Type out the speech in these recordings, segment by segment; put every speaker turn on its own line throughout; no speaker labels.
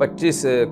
25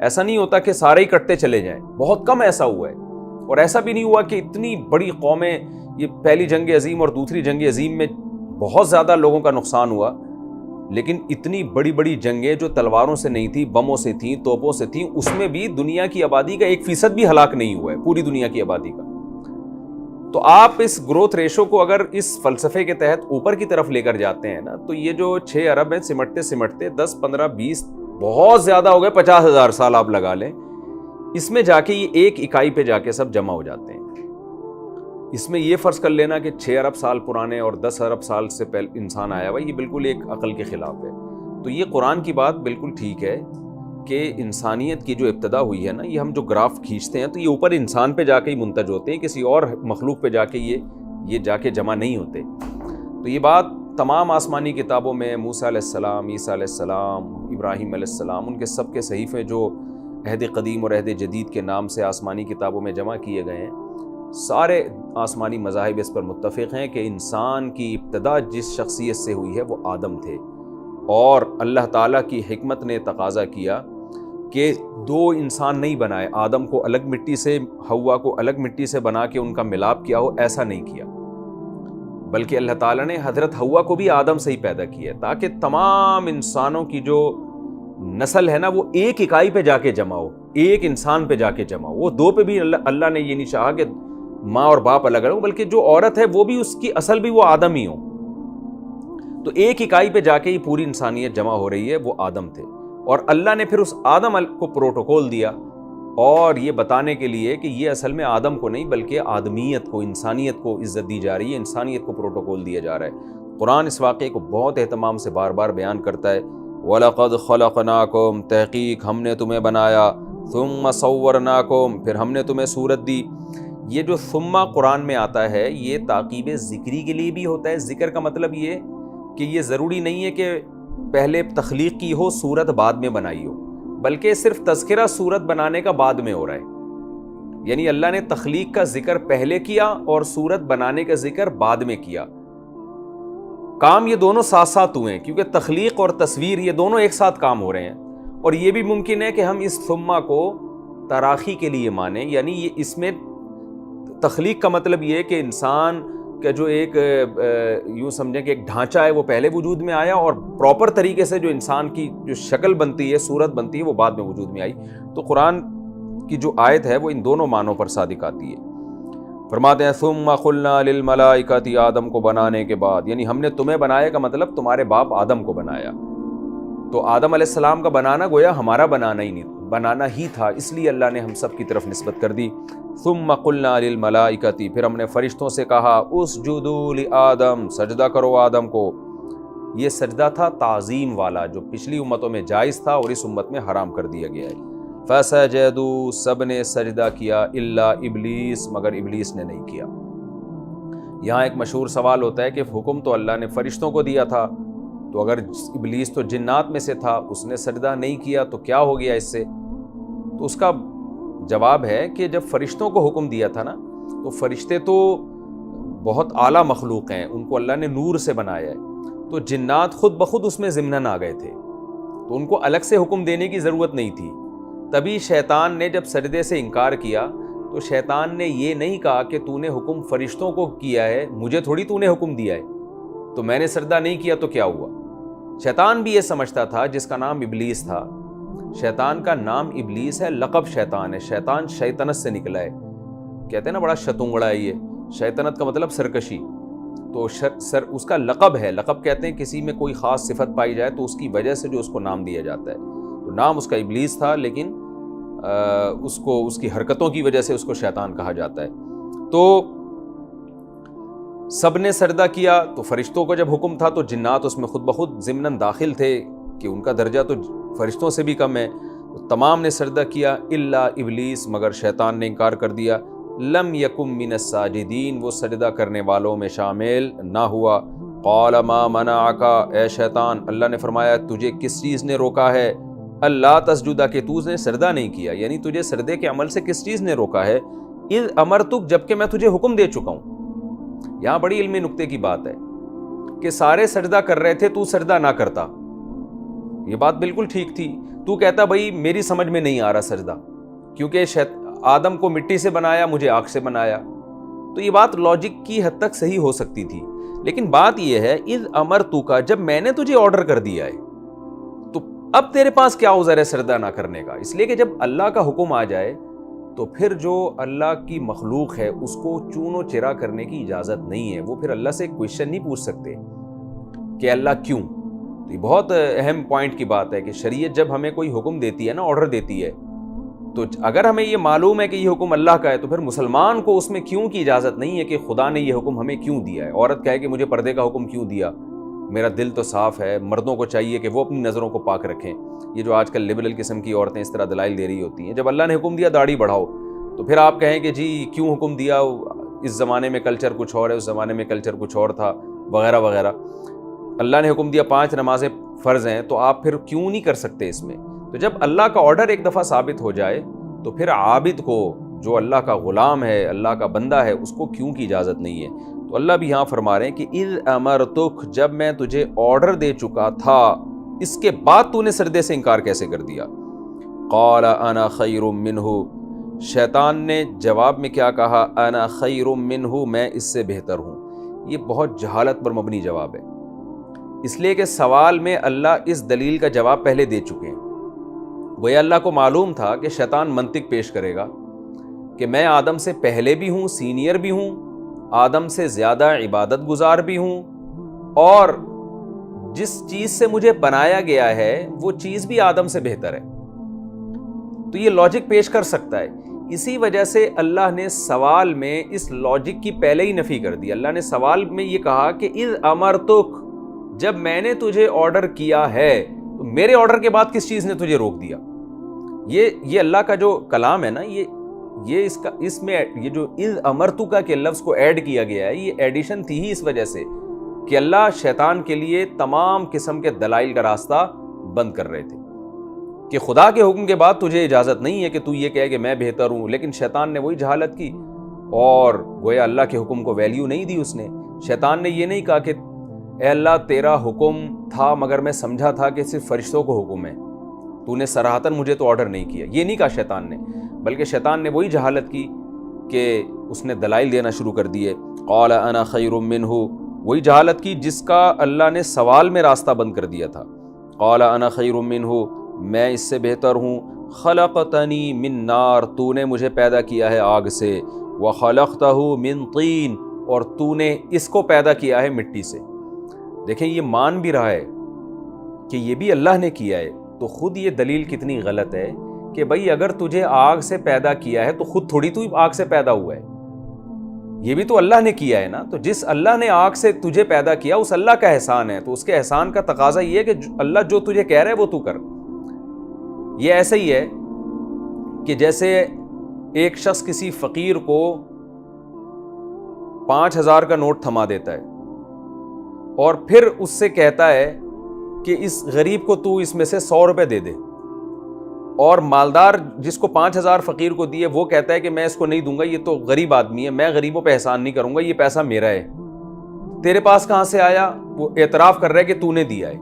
ایسا نہیں ہوتا کہ سارے ہی کٹتے چلے جائیں، بہت کم ایسا ہوا ہے. اور ایسا بھی نہیں ہوا کہ اتنی بڑی قومیں، یہ پہلی جنگ عظیم اور دوسری جنگ عظیم میں بہت زیادہ لوگوں کا نقصان ہوا، لیکن اتنی بڑی بڑی جنگیں جو تلواروں سے نہیں تھی، بموں سے تھیں، توپوں سے تھیں، اس میں بھی دنیا کی آبادی کا 1% بھی ہلاک نہیں ہوا ہے، پوری دنیا کی آبادی کا. تو آپ اس گروتھ ریشو کو اگر اس فلسفے کے تحت اوپر کی طرف لے کر جاتے ہیں نا، تو یہ جو 6 ارب ہیں، سمٹتے سمٹتے 10 15 20 بہت زیادہ ہو گئے، 50,000 سال آپ لگا لیں، اس میں جا کے یہ ایک اکائی پہ جا کے سب جمع ہو جاتے ہیں. اس میں یہ فرض کر لینا کہ 6 ارب سال پرانے اور 10 ارب سال سے پہلے انسان آیا ہوا، یہ بالکل ایک عقل کے خلاف ہے. تو یہ قرآن کی بات بالکل ٹھیک ہے کہ انسانیت کی جو ابتدا ہوئی ہے نا، یہ ہم جو گراف کھینچتے ہیں تو یہ اوپر انسان پہ جا کے ہی منتج ہوتے ہیں، کسی اور مخلوق پہ جا کے یہ جا کے جمع نہیں ہوتے. تو یہ بات تمام آسمانی کتابوں میں موسیٰ علیہ السلام، عیسیٰ علیہ السلام، ابراہیم علیہ السلام، ان کے سب کے صحیفے جو عہد قدیم اور عہد جدید کے نام سے آسمانی کتابوں میں جمع کیے گئے ہیں، سارے آسمانی مذاہب اس پر متفق ہیں کہ انسان کی ابتدا جس شخصیت سے ہوئی ہے وہ آدم تھے. اور اللہ تعالیٰ کی حکمت نے تقاضا کیا کہ 2 انسان نہیں بنائے، آدم کو الگ مٹی سے، حوا کو الگ مٹی سے بنا کے ان کا ملاپ کیا ہو، ایسا نہیں کیا، بلکہ اللہ تعالیٰ نے حضرت حوا کو بھی آدم سے ہی پیدا کیا تاکہ تمام انسانوں کی جو نسل ہے نا وہ ایک اکائی پہ جا کے جمع ہو، ایک انسان پہ جا کے جمع ہو. وہ 2 پہ بھی اللہ نے یہ نہیں چاہا کہ ماں اور باپ الگ الگ ہو، بلکہ جو عورت ہے وہ بھی اس کی اصل بھی وہ آدم ہی ہو. تو ایک اکائی پہ جا کے ہی پوری انسانیت جمع ہو رہی ہے، وہ آدم تھے. اور اللہ نے پھر اس آدم کو پروٹوکول دیا، اور یہ بتانے کے لیے کہ یہ اصل میں آدم کو نہیں بلکہ آدمیت کو، انسانیت کو عزت دی جا رہی ہے، انسانیت کو پروٹوکول دیا جا رہا ہے. قرآن اس واقعے کو بہت اہتمام سے بار بار بیان کرتا ہے. وَلَقَدْ خَلَقْنَاكُمْ، تحقیق ہم نے تمہیں بنایا، ثُمَّ صَوَّرْنَاكُمْ، پھر ہم نے تمہیں صورت دی. یہ جو ثم قرآن میں آتا ہے یہ تعقیب ذکری کے لیے بھی ہوتا ہے. ذکر کا مطلب یہ کہ یہ ضروری نہیں ہے کہ پہلے تخلیق کی ہو، صورت بعد میں بنائی ہو، بلکہ صرف تذکرہ صورت بنانے کا بعد میں ہو رہا ہے. یعنی اللہ نے تخلیق کا ذکر پہلے کیا اور صورت بنانے کا ذکر بعد میں کیا. کام یہ دونوں ساتھ ساتھ ہوئے ہیں، کیونکہ تخلیق اور تصویر یہ دونوں ایک ساتھ کام ہو رہے ہیں. اور یہ بھی ممکن ہے کہ ہم اس ثم کو تراخی کے لیے مانیں، یعنی یہ اس میں تخلیق کا مطلب یہ ہے کہ انسان کا جو ایک یوں سمجھیں کہ ایک ڈھانچہ ہے وہ پہلے وجود میں آیا، اور پراپر طریقے سے جو انسان کی جو شکل بنتی ہے، صورت بنتی ہے، وہ بعد میں وجود میں آئی. تو قرآن کی جو آیت ہے وہ ان دونوں معنوں پر صادق آتی ہے. فرماتے ہیں ثم قلنا للملائکۃ، آدم کو بنانے کے بعد، یعنی ہم نے تمہیں بنایا کا مطلب تمہارے باپ آدم کو بنایا. تو آدم علیہ السلام کا بنانا گویا ہمارا بنانا ہی نہیں، بنانا ہی تھا، اس لیے اللہ نے ہم سب کی طرف نسبت کر دی. ثم قلنا للملائکۃ، پھر ہم نے فرشتوں سے کہا اسجدوا لآدم، سجدہ کرو آدم کو. یہ سجدہ تھا تعظیم والا جو پچھلی امتوں میں جائز تھا اور اس امت میں حرام کر دیا گیا ہے. فسجدوا، سب نے سجدہ کیا، الا ابلیس، مگر ابلیس نے نہیں کیا. یہاں ایک مشہور سوال ہوتا ہے کہ حکم تو اللہ نے فرشتوں کو دیا تھا، تو اگر ابلیس تو جنات میں سے تھا، اس نے سجدہ نہیں کیا تو کیا ہو گیا اس سے؟ تو اس کا جواب ہے کہ جب فرشتوں کو حکم دیا تھا نا، تو فرشتے تو بہت اعلیٰ مخلوق ہیں، ان کو اللہ نے نور سے بنایا ہے. تو جنات خود بخود اس میں ضمناً آ گئے تھے، تو ان کو الگ سے حکم دینے کی ضرورت نہیں تھی. تبھی شیطان نے جب سجدے سے انکار کیا تو شیطان نے یہ نہیں کہا کہ تو نے حکم فرشتوں کو کیا ہے، مجھے تھوڑی تو نے حکم دیا ہے، تو میں نے سجدہ نہیں کیا تو کیا ہوا. شیطان بھی یہ سمجھتا تھا، جس کا نام ابلیس تھا. شیطان کا نام ابلیس ہے، لقب شیطان ہے، شیطان شیطنت سے نکلا ہے. کہتے ہیں نا بڑا شتونگڑا ہے یہ، شیطنت کا مطلب سرکشی. تو اس کا لقب ہے، لقب کہتے ہیں کسی میں کوئی خاص صفت پائی جائے تو اس کی وجہ سے جو اس کو نام دیا جاتا ہے. تو نام اس کا ابلیس تھا، لیکن اس کی حرکتوں کی وجہ سے اس کو شیطان کہا جاتا ہے. تو سب نے سجدہ کیا، تو فرشتوں کو جب حکم تھا تو جنات اس میں خود بخود ضمناً داخل تھے کہ ان کا درجہ تو فرشتوں سے بھی کم ہے. تو تمام نے سجدہ کیا الا ابلیس، مگر شیطان نے انکار کر دیا. لم یکم من الساجدین، وہ سجدہ کرنے والوں میں شامل نہ ہوا. قال ما منعک، اے شیطان، اللہ نے فرمایا تجھے کس چیز نے روکا ہے، اللہ تسجدہ، کہ تو نے سجدہ نہیں کیا، یعنی تجھے سجدے کے عمل سے کس چیز نے روکا ہے. اذ امرتک، جبکہ میں تجھے حکم دے چکا ہوں. یہاں بڑی علمی نکتے کی بات ہے کہ سارے سجدہ کر رہے تھے، تو سجدہ نہ کرتا. یہ بات بالکل ٹھیک تھی، تو کہتا بھائی میری سمجھ میں نہیں آ رہا سجدہ، کیونکہ آدم کو مٹی سے بنایا، مجھے آگ سے بنایا. تو یہ بات لاجک کی حد تک صحیح ہو سکتی تھی، لیکن بات یہ ہے اذ امرتک، جب میں نے تجھے آرڈر کر دیا ہے تو اب تیرے پاس کیا عذر ہے سجدہ نہ کرنے کا؟ اس لیے کہ جب اللہ کا حکم آ جائے تو پھر جو اللہ کی مخلوق ہے اس کو چون و چرا کرنے کی اجازت نہیں ہے. وہ پھر اللہ سے کویشچن نہیں پوچھ سکتے کہ اللہ کیوں. تو یہ بہت اہم پوائنٹ کی بات ہے کہ شریعت جب ہمیں کوئی حکم دیتی ہے نا، آرڈر دیتی ہے، تو اگر ہمیں یہ معلوم ہے کہ یہ حکم اللہ کا ہے تو پھر مسلمان کو اس میں کیوں کی اجازت نہیں ہے کہ خدا نے یہ حکم ہمیں کیوں دیا ہے. عورت کہے کہ مجھے پردے کا حکم کیوں دیا، میرا دل تو صاف ہے. مردوں کو چاہیے کہ وہ اپنی نظروں کو پاک رکھیں. یہ جو آج کل لبرل قسم کی عورتیں اس طرح دلائل دے رہی ہوتی ہیں، جب اللہ نے حکم دیا داڑھی بڑھاؤ تو پھر آپ کہیں کہ جی کیوں حکم دیا، اس زمانے میں کلچر کچھ اور ہے، اس زمانے میں کلچر کچھ اور تھا، وغیرہ وغیرہ. اللہ نے حکم دیا 5 نمازیں فرض ہیں تو آپ پھر کیوں نہیں کر سکتے اس میں؟ تو جب اللہ کا آرڈر ایک دفعہ ثابت ہو جائے تو پھر عابد کو، جو اللہ کا غلام ہے، اللہ کا بندہ ہے، اس کو کیوں کی اجازت نہیں ہے. تو اللہ بھی یہاں فرما رہے ہیں کہ اذ امرتک، جب میں تجھے آرڈر دے چکا تھا، اس کے بعد تو نے سجدے سے انکار کیسے کر دیا؟ قال انا خیر منہ، شیطان نے جواب میں کیا کہا؟ انا خیر منہ، میں اس سے بہتر ہوں. یہ بہت جہالت پر مبنی جواب ہے، اس لیے کہ سوال میں اللہ اس دلیل کا جواب پہلے دے چکے ہیں. وہ اللہ کو معلوم تھا کہ شیطان منطق پیش کرے گا کہ میں آدم سے پہلے بھی ہوں، سینئر بھی ہوں، آدم سے زیادہ عبادت گزار بھی ہوں، اور جس چیز سے مجھے بنایا گیا ہے وہ چیز بھی آدم سے بہتر ہے. تو یہ لاجک پیش کر سکتا ہے. اسی وجہ سے اللہ نے سوال میں اس لاجک کی پہلے ہی نفی کر دی. اللہ نے سوال میں یہ کہا کہ اذ امرتک، جب میں نے تجھے آرڈر کیا ہے، تو میرے آرڈر کے بعد کس چیز نے تجھے روک دیا؟ یہ اللہ کا جو کلام ہے نا، یہ اس میں یہ جو اذ امرتک کے لفظ کو ایڈ کیا گیا ہے، یہ ایڈیشن تھی ہی اس وجہ سے کہ اللہ شیطان کے لیے تمام قسم کے دلائل کا راستہ بند کر رہے تھے کہ خدا کے حکم کے بعد تجھے اجازت نہیں ہے کہ تو یہ کہے کہ میں بہتر ہوں. لیکن شیطان نے وہی جہالت کی اور گویا اللہ کے حکم کو ویلیو نہیں دی. اس نے، شیطان نے یہ نہیں کہا کہ اے اللہ تیرا حکم تھا مگر میں سمجھا تھا کہ صرف فرشتوں کو حکم ہے، تو نے صراحتاً مجھے تو آرڈر نہیں کیا. یہ نہیں کہا شیطان نے، بلکہ شیطان نے وہی جہالت کی کہ اس نے دلائل دینا شروع کر دیے. قال انا خیر منہ، وہی جہالت کی جس کا اللہ نے سوال میں راستہ بند کر دیا تھا. قال انا خیر منہ، میں اس سے بہتر ہوں. خلقتنی من نار، تو نے مجھے پیدا کیا ہے آگ سے. وخلقتہ من طین، اور تو نے اس کو پیدا کیا ہے مٹی سے. دیکھیں یہ مان بھی رہا ہے کہ یہ بھی اللہ نے کیا ہے، تو خود یہ دلیل کتنی غلط ہے کہ بھئی اگر تجھے آگ سے پیدا کیا ہے تو خود تھوڑی تو آگ سے پیدا ہوا ہے، یہ بھی تو اللہ نے کیا ہے نا. تو جس اللہ نے آگ سے تجھے پیدا کیا اس اللہ کا احسان ہے، تو اس کے احسان کا تقاضا یہ ہے کہ اللہ جو تجھے کہہ رہا ہے وہ تو کر. یہ ایسا ہی ہے کہ جیسے ایک شخص کسی فقیر کو 5000 کا نوٹ تھما دیتا ہے اور پھر اس سے کہتا ہے کہ اس غریب کو تو اس میں سے 100 روپے دے دے، اور مالدار جس کو 5000 فقیر کو دیے وہ کہتا ہے کہ میں اس کو نہیں دوں گا، یہ تو غریب آدمی ہے، میں غریبوں پہ احسان نہیں کروں گا، یہ پیسہ میرا ہے. تیرے پاس کہاں سے آیا؟ وہ اعتراف کر رہا ہے کہ تو نے دیا ہے.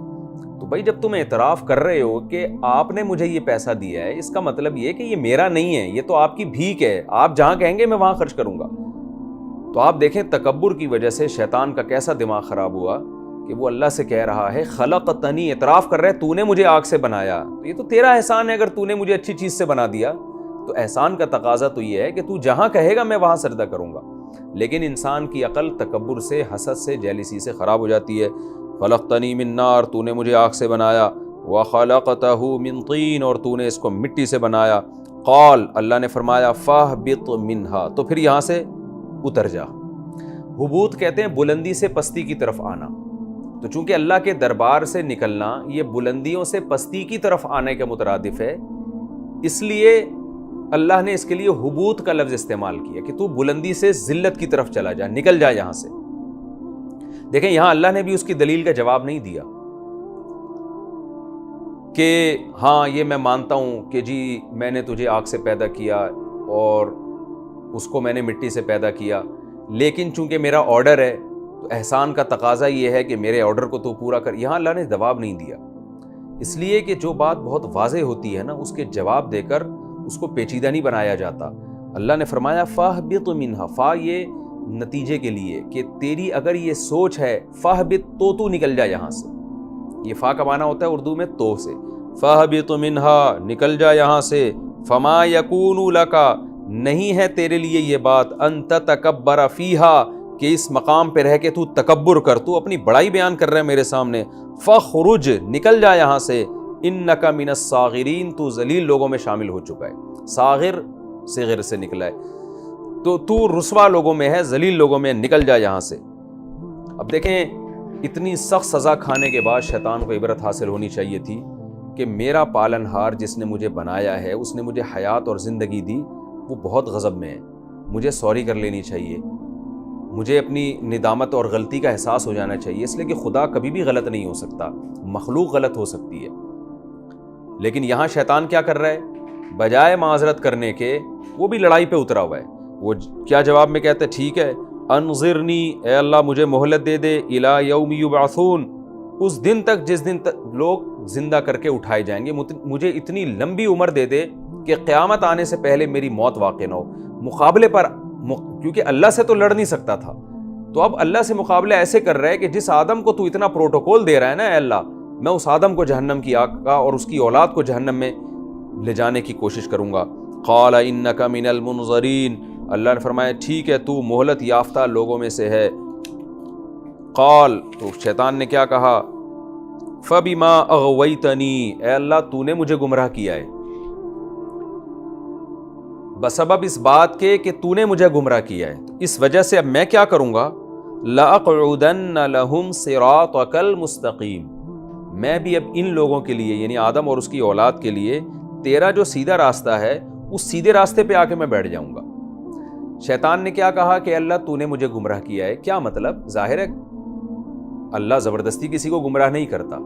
تو بھائی جب تم اعتراف کر رہے ہو کہ آپ نے مجھے یہ پیسہ دیا ہے، اس کا مطلب یہ کہ یہ میرا نہیں ہے، یہ تو آپ کی بھیک ہے، آپ جہاں کہیں گے میں وہاں خرچ کروں گا. تو آپ دیکھیں تکبر کی وجہ سے شیطان کا کیسا دماغ خراب ہوا کہ وہ اللہ سے کہہ رہا ہے خلقتنی، اعتراف کر رہے تو نے مجھے آگ سے بنایا، تو یہ تو تیرا احسان ہے. اگر تو نے مجھے اچھی چیز سے بنا دیا تو احسان کا تقاضا تو یہ ہے کہ تو جہاں کہے گا میں وہاں سجدہ کروں گا. لیکن انسان کی عقل تکبر سے، حسد سے، جیلسی سے خراب ہو جاتی ہے. خلقتنی من نار، تو نے مجھے آگ سے بنایا. وخلقتہ من طین، اور تو نے اس کو مٹی سے بنایا. قال، اللہ نے فرمایا فاہبط منہا، تو پھر یہاں سے اتر جا. حبوط کہتے ہیں بلندی سے پستی کی طرف آنا. تو چونکہ اللہ کے دربار سے نکلنا یہ بلندیوں سے پستی کی طرف آنے کے مترادف ہے، اس لیے اللہ نے اس کے لیے حبوط کا لفظ استعمال کیا کہ تو بلندی سے ذلت کی طرف چلا جا، نکل جا یہاں سے. دیکھیں یہاں اللہ نے بھی اس کی دلیل کا جواب نہیں دیا کہ ہاں یہ میں مانتا ہوں کہ جی میں نے تجھے آگ سے پیدا کیا اور اس کو میں نے مٹی سے پیدا کیا، لیکن چونکہ میرا آرڈر ہے تو احسان کا تقاضا یہ ہے کہ میرے آرڈر کو تو پورا کر. یہاں اللہ نے جواب نہیں دیا اس لیے کہ جو بات بہت واضح ہوتی ہے نا اس کے جواب دے کر اس کو پیچیدہ نہیں بنایا جاتا۔ اللہ نے فرمایا فاہبط منہا، فا یہ نتیجے کے لیے کہ تیری اگر یہ سوچ ہے، فاہبط تو نکل جا یہاں سے، یہ فا کا معنی ہوتا ہے اردو میں تو سے، فاہبط منہا نکل جا یہاں سے، فما یکون لک نہیں ہے تیرے لیے یہ بات، ان تتکبر فیہا کہ اس مقام پہ رہ کے تو تکبر کر، تو اپنی بڑائی بیان کر رہا ہے میرے سامنے، فخرج نکل جا یہاں سے، انک من الصاغرین تو ذلیل لوگوں میں شامل ہو چکا ہے، صاغر صغر سے نکلا ہے، تو رسوا لوگوں میں ہے، ذلیل لوگوں میں، نکل جا یہاں سے۔ اب دیکھیں اتنی سخت سزا کھانے کے بعد شیطان کو عبرت حاصل ہونی چاہیے تھی کہ میرا پالن ہار جس نے مجھے بنایا ہے، اس نے مجھے حیات اور زندگی دی، وہ بہت غضب میں ہے، مجھے سوری کر لینی چاہیے، مجھے اپنی ندامت اور غلطی کا احساس ہو جانا چاہیے، اس لیے کہ خدا کبھی بھی غلط نہیں ہو سکتا، مخلوق غلط ہو سکتی ہے۔ لیکن یہاں شیطان کیا کر رہا ہے؟ بجائے معذرت کرنے کے وہ بھی لڑائی پہ اترا ہوا ہے۔ وہ کیا جواب میں کہتا ہے؟ ٹھیک ہے، انظرنی اے اللہ مجھے مہلت دے دے، الی یوم یبعثون اس دن تک جس دن تک لوگ زندہ کر کے اٹھائے جائیں گے، مجھے اتنی لمبی عمر دے دے کہ قیامت آنے سے پہلے میری موت واقع نہ ہو۔ مقابلے پر کیونکہ اللہ سے تو لڑ نہیں سکتا تھا، تو اب اللہ سے مقابلہ ایسے کر رہا ہے کہ جس آدم کو تو اتنا پروٹوکول دے رہا ہے نا اے اللہ، میں اس آدم کو جہنم کی آگ کا اور اس کی اولاد کو جہنم میں لے جانے کی کوشش کروں گا۔ قال انک من المنظرین، اللہ نے فرمایا ٹھیک ہے تو مہلت یافتہ لوگوں میں سے ہے۔ قال تو شیطان نے کیا کہا؟ فبما اغویتنی اے اللہ تو نے مجھے گمراہ کیا ہے، بسبب اس بات کے کہ تو نے مجھے گمراہ کیا ہے، تو اس وجہ سے اب میں کیا کروں گا؟ لَأَقْعُدَنَّ لَهُمْ صِرَاطَكَ الْمُسْتَقِيمِ میں بھی اب ان لوگوں کے لیے یعنی آدم اور اس کی اولاد کے لیے تیرا جو سیدھا راستہ ہے اس سیدھے راستے پہ آ کے میں بیٹھ جاؤں گا۔ شیطان نے کیا کہا کہ اللہ تو نے مجھے گمراہ کیا ہے، کیا مطلب؟ ظاہر ہے اللہ زبردستی کسی کو گمراہ نہیں کرتا،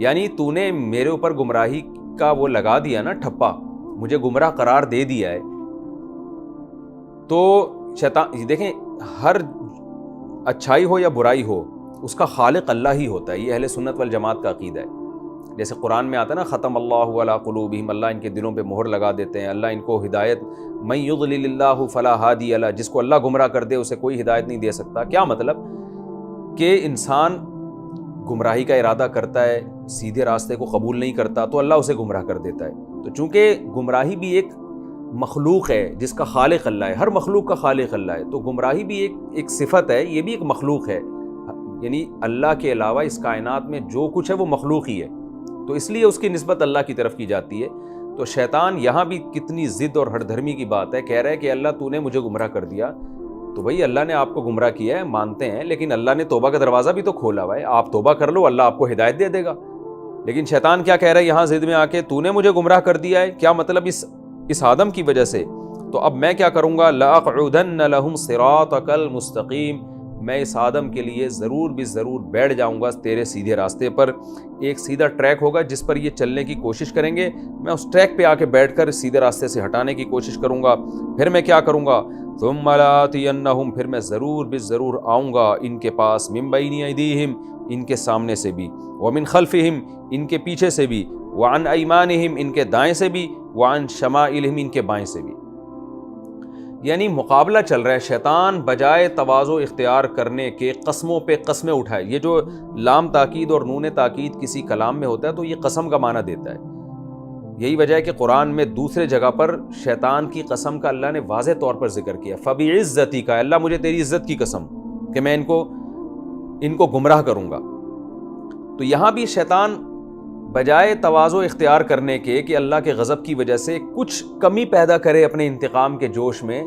یعنی تو نے میرے اوپر گمراہی کا وہ لگا دیا نا ٹھپا، مجھے گمراہ قرار دے دیا ہے۔ تو شیطان دیکھیں ہر اچھائی ہو یا برائی ہو اس کا خالق اللہ ہی ہوتا ہے، یہ اہل سنت والجماعت کا عقیدہ ہے۔ جیسے قرآن میں آتا ہے نا ختم اللہ علی قلوبہم، اللہ ان کے دلوں پہ مہر لگا دیتے ہیں، اللہ ان کو ہدایت، من یضلل اللہ فلا ہادی لہ، جس کو اللہ گمراہ کر دے اسے کوئی ہدایت نہیں دے سکتا۔ کیا مطلب؟ کہ انسان گمراہی کا ارادہ کرتا ہے، سیدھے راستے کو قبول نہیں کرتا تو اللہ اسے گمراہ کر دیتا ہے۔ تو چونکہ گمراہی بھی ایک مخلوق ہے جس کا خالق اللہ ہے، ہر مخلوق کا خالق اللہ ہے، تو گمراہی بھی ایک صفت ہے، یہ بھی ایک مخلوق ہے، یعنی اللہ کے علاوہ اس کائنات میں جو کچھ ہے وہ مخلوق ہی ہے، تو اس لیے اس کی نسبت اللہ کی طرف کی جاتی ہے۔ تو شیطان یہاں بھی کتنی ضد اور ہر دھرمی کی بات ہے، کہہ رہا ہے کہ اللہ تو نے مجھے گمراہ کر دیا، تو بھئی اللہ نے آپ کو گمراہ کیا ہے مانتے ہیں، لیکن اللہ نے توبہ کا دروازہ بھی تو کھولا ہوا ہے، آپ توبہ کر لو اللہ آپ کو ہدایت دے دے گا۔ لیکن شیطان کیا کہہ رہا ہے یہاں ضد میں آ کے؟ تو نے مجھے گمراہ کر دیا ہے، کیا مطلب؟ اس آدم کی وجہ سے، تو اب میں کیا کروں گا؟ لَأَقْعُدَنَّ لَهُمْ صِرَاطَكَ الْمُسْتَقِيمِ میں اس آدم کے لیے ضرور بھی ضرور بیٹھ جاؤں گا تیرے سیدھے راستے پر، ایک سیدھا ٹریک ہوگا جس پر یہ چلنے کی کوشش کریں گے، میں اس ٹریک پہ آ کے بیٹھ کر سیدھے راستے سے ہٹانے کی کوشش کروں گا۔ پھر میں کیا کروں گا؟ ثُمَّ لَآتِيَنَّهُمْ پھر میں ضرور بھی ضرور آؤں گا ان کے پاس، مِن بَيْنِ أَيْدِيهِمْ ان کے سامنے سے بھی، وَمِن خَلْفِهِمْ ان کے پیچھے سے بھی، وَعَنْ أَيْمَانِهِمْ ان کے دائیں سے بھی، وَعَنْ شَمَائِلِهِمْ ان کے بائیں سے بھی۔ یعنی مقابلہ چل رہا ہے، شیطان بجائے تواضع اختیار کرنے کے قسموں پہ قسمیں اٹھائے۔ یہ جو لام تاکید اور نون تاکید کسی کلام میں ہوتا ہے تو یہ قسم کا معنی دیتا ہے، یہی وجہ ہے کہ قرآن میں دوسرے جگہ پر شیطان کی قسم کا اللہ نے واضح طور پر ذکر کیا، فَبِعِزَّتِكَ اللہ مجھے تیری عزت کی قسم کہ میں ان کو گمراہ کروں گا۔ تو یہاں بھی شیطان بجائے تواضع اختیار کرنے کے کہ اللہ کے غضب کی وجہ سے کچھ کمی پیدا کرے اپنے انتقام کے جوش میں،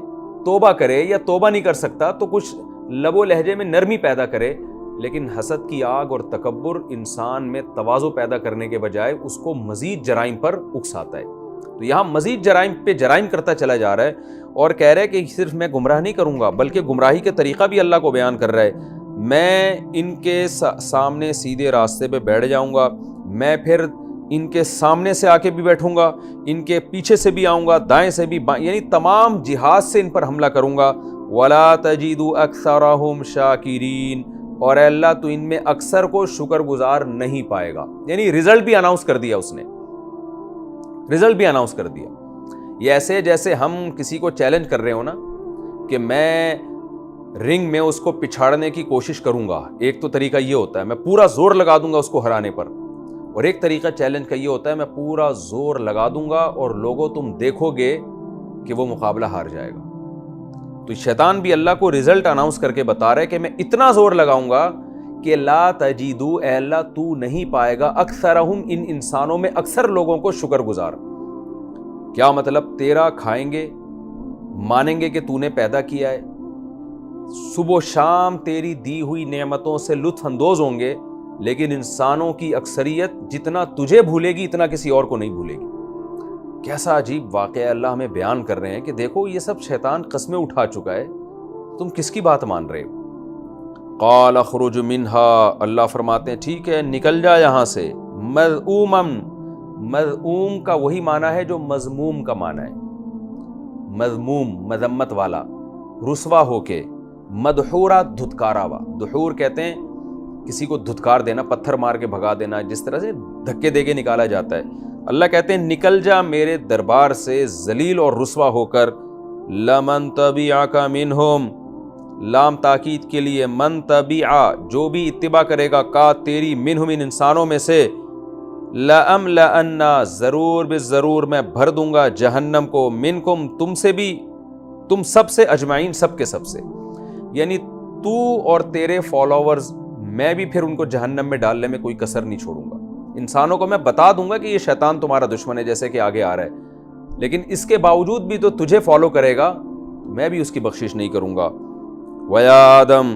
توبہ کرے، یا توبہ نہیں کر سکتا تو کچھ لب و لہجے میں نرمی پیدا کرے، لیکن حسد کی آگ اور تکبر انسان میں تواضع پیدا کرنے کے بجائے اس کو مزید جرائم پر اکساتا ہے۔ تو یہاں مزید جرائم پہ جرائم کرتا چلا جا رہا ہے اور کہہ رہا ہے کہ صرف میں گمراہ نہیں کروں گا بلکہ گمراہی کے طریقہ بھی اللہ کو بیان کر رہا ہے، میں ان کے سامنے سیدھے راستے پہ بیٹھ جاؤں گا، میں پھر ان کے سامنے سے آ کے بھی بیٹھوں گا، ان کے پیچھے سے بھی آؤں گا، دائیں سے بھی بائیں، یعنی تمام جہاد سے ان پر حملہ کروں گا۔ وَلَا تَجِدُ أَكْثَرَهُمْ شَاكِرِينَ اور اے اللہ تو ان میں اکثر کو شکر گزار نہیں پائے گا. یعنی رزلٹ بھی اناؤنس کر دیا اس نے, رزلٹ بھی اناؤنس کر دیا. یہ ایسے جیسے ہم کسی کو چیلنج کر رہے ہو نا کہ میں رنگ میں اس کو پچھاڑنے کی کوشش کروں گا. ایک تو طریقہ یہ ہوتا ہے میں پورا زور لگا دوں گا اس کو ہرانے پر, اور ایک طریقہ چیلنج کا یہ ہوتا ہے میں پورا زور لگا دوں گا اور لوگوں تم دیکھو گے کہ وہ مقابلہ ہار جائے گا. تو شیطان بھی اللہ کو رزلٹ اناؤنس کر کے بتا رہا ہے کہ میں اتنا زور لگاؤں گا کہ لا تجیدو, اے اللہ تو نہیں پائے گا اکثرہم, ان انسانوں میں اکثر لوگوں کو شکر گزار. کیا مطلب؟ تیرا کھائیں گے, مانیں گے کہ تو نے پیدا کیا ہے, صبح و شام تیری دی ہوئی نعمتوں سے لطف اندوز ہوں گے, لیکن انسانوں کی اکثریت جتنا تجھے بھولے گی اتنا کسی اور کو نہیں بھولے گی. کیسا عجیب واقعہ اللہ ہمیں بیان کر رہے ہیں کہ دیکھو یہ سب شیطان قسمیں اٹھا چکا ہے, تم کس کی بات مان رہے ہو. قال اخرج منها, اللہ فرماتے ہیں ٹھیک ہے نکل جا یہاں سے. مذءوما, مذءوم کا وہی معنی ہے جو مذموم کا معنی ہے. مذموم مذمت والا, رسوا ہو کے. مدحورا دھتکارا ہوا, دحور کہتے ہیں کسی کو دھتکار دینا, پتھر مار کے بھگا دینا, جس طرح سے دھکے دے کے نکالا جاتا ہے. اللہ کہتے ہیں نکل جا میرے دربار سے ذلیل اور رسوا ہو کر. لمن تبعک منہم, لام تاکید کے لیے, من تبعا جو بھی اتباع کرے گا, کا تیری, منہم ان انسانوں میں سے, لأملأن ضرور بالضرور میں بھر دوں گا جہنم کو, منکم تم سے بھی, تم سب سے, اجمعین سب کے سب سے. یعنی تو اور تیرے فالوورز میں بھی پھر ان کو جہنم میں ڈالنے میں کوئی کسر نہیں چھوڑوں گا. انسانوں کو میں بتا دوں گا کہ یہ شیطان تمہارا دشمن ہے جیسے کہ آگے آ رہا ہے, لیکن اس کے باوجود بھی تو تجھے فالو کرے گا, میں بھی اس کی بخشش نہیں کروں گا. وَيَا آدم,